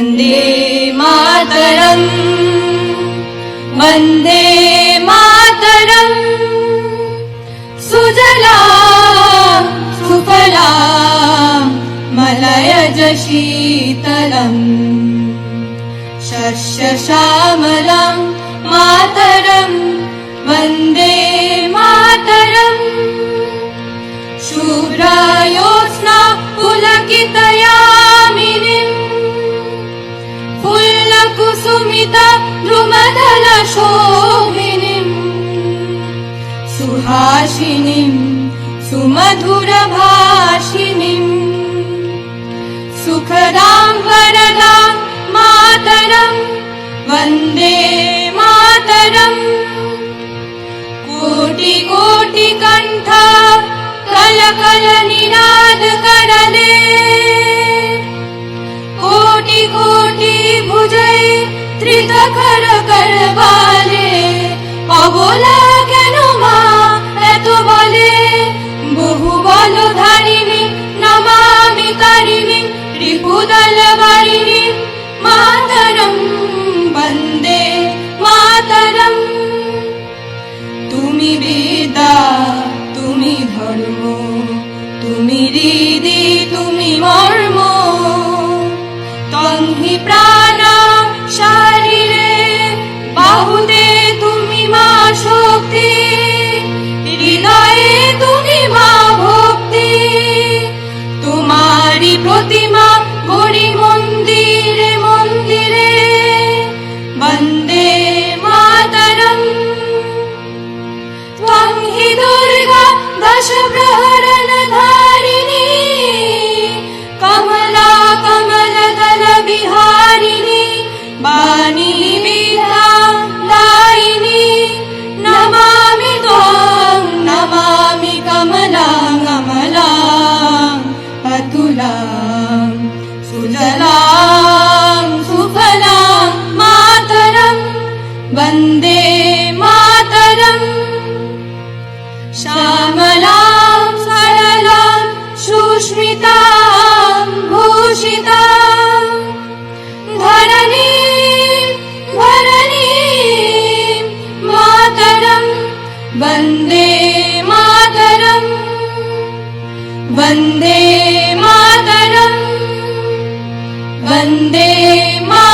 वन्दे मातरम् वन्दे मातरम् सुजलां सुफलां मलयज शीतलम् शस्यश्यामलां मातरम् वन्दे मातरम् शुभ्रज्योत्स्ना पुलकितयामिनीम् फुल्लकुसुमिता द्रुमदलशोभिनीम् सुहासिनीं सुमधुरभाषिणीम् सुखदां वरदां मातरम् वन्दे मातरम् कोटि कोटि कण्ठ कलकल निनाद करले कोटि कोटि भुजै त्रितकर करवाले অবলা কেন মা এত বলে বহু বল ধারিণী নমামি তারিণী রিপুদল বারিণী মাতরম বন্দে মাতরম তুমি বিদ্যা তুমি ধর্ম তুমি হৃদি তুমি মর্ম তন্হি প্রাণ শরীরে বাহুতে তুমি মা শক্তি হৃদয়ে তুমি মা ভক্তি তোমারি প্রতিমা গড়ি মন্দিরে মন্দিরে বন্দে মাতরম त्वं हि दुर्गा दश प्रहरण धारिणी कमला कमलदल विहारिणी वाणी विद्या दायिनी नमामि त्वां नमामि कमलां कमलां अतुलां सुजलां सुफलां मातरं वन्दे मातरम् श्यामलां सरलां सुस्मितां भूषितां धरणीं धरणीं मातरं वन्दे मातरं वन्दे मातरं वन्दे मातरम्